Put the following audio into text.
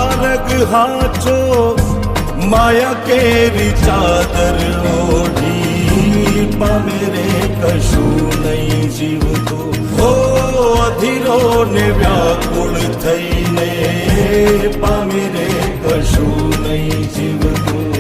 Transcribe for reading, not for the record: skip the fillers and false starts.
મારગ હાચો માયા કેરી ચાદર ઓઢી પામે રે કશું નહીં જીવતો હો અધીરો ને વ્યાકુળ થઈને પામે રે કશું નહીં જીવતું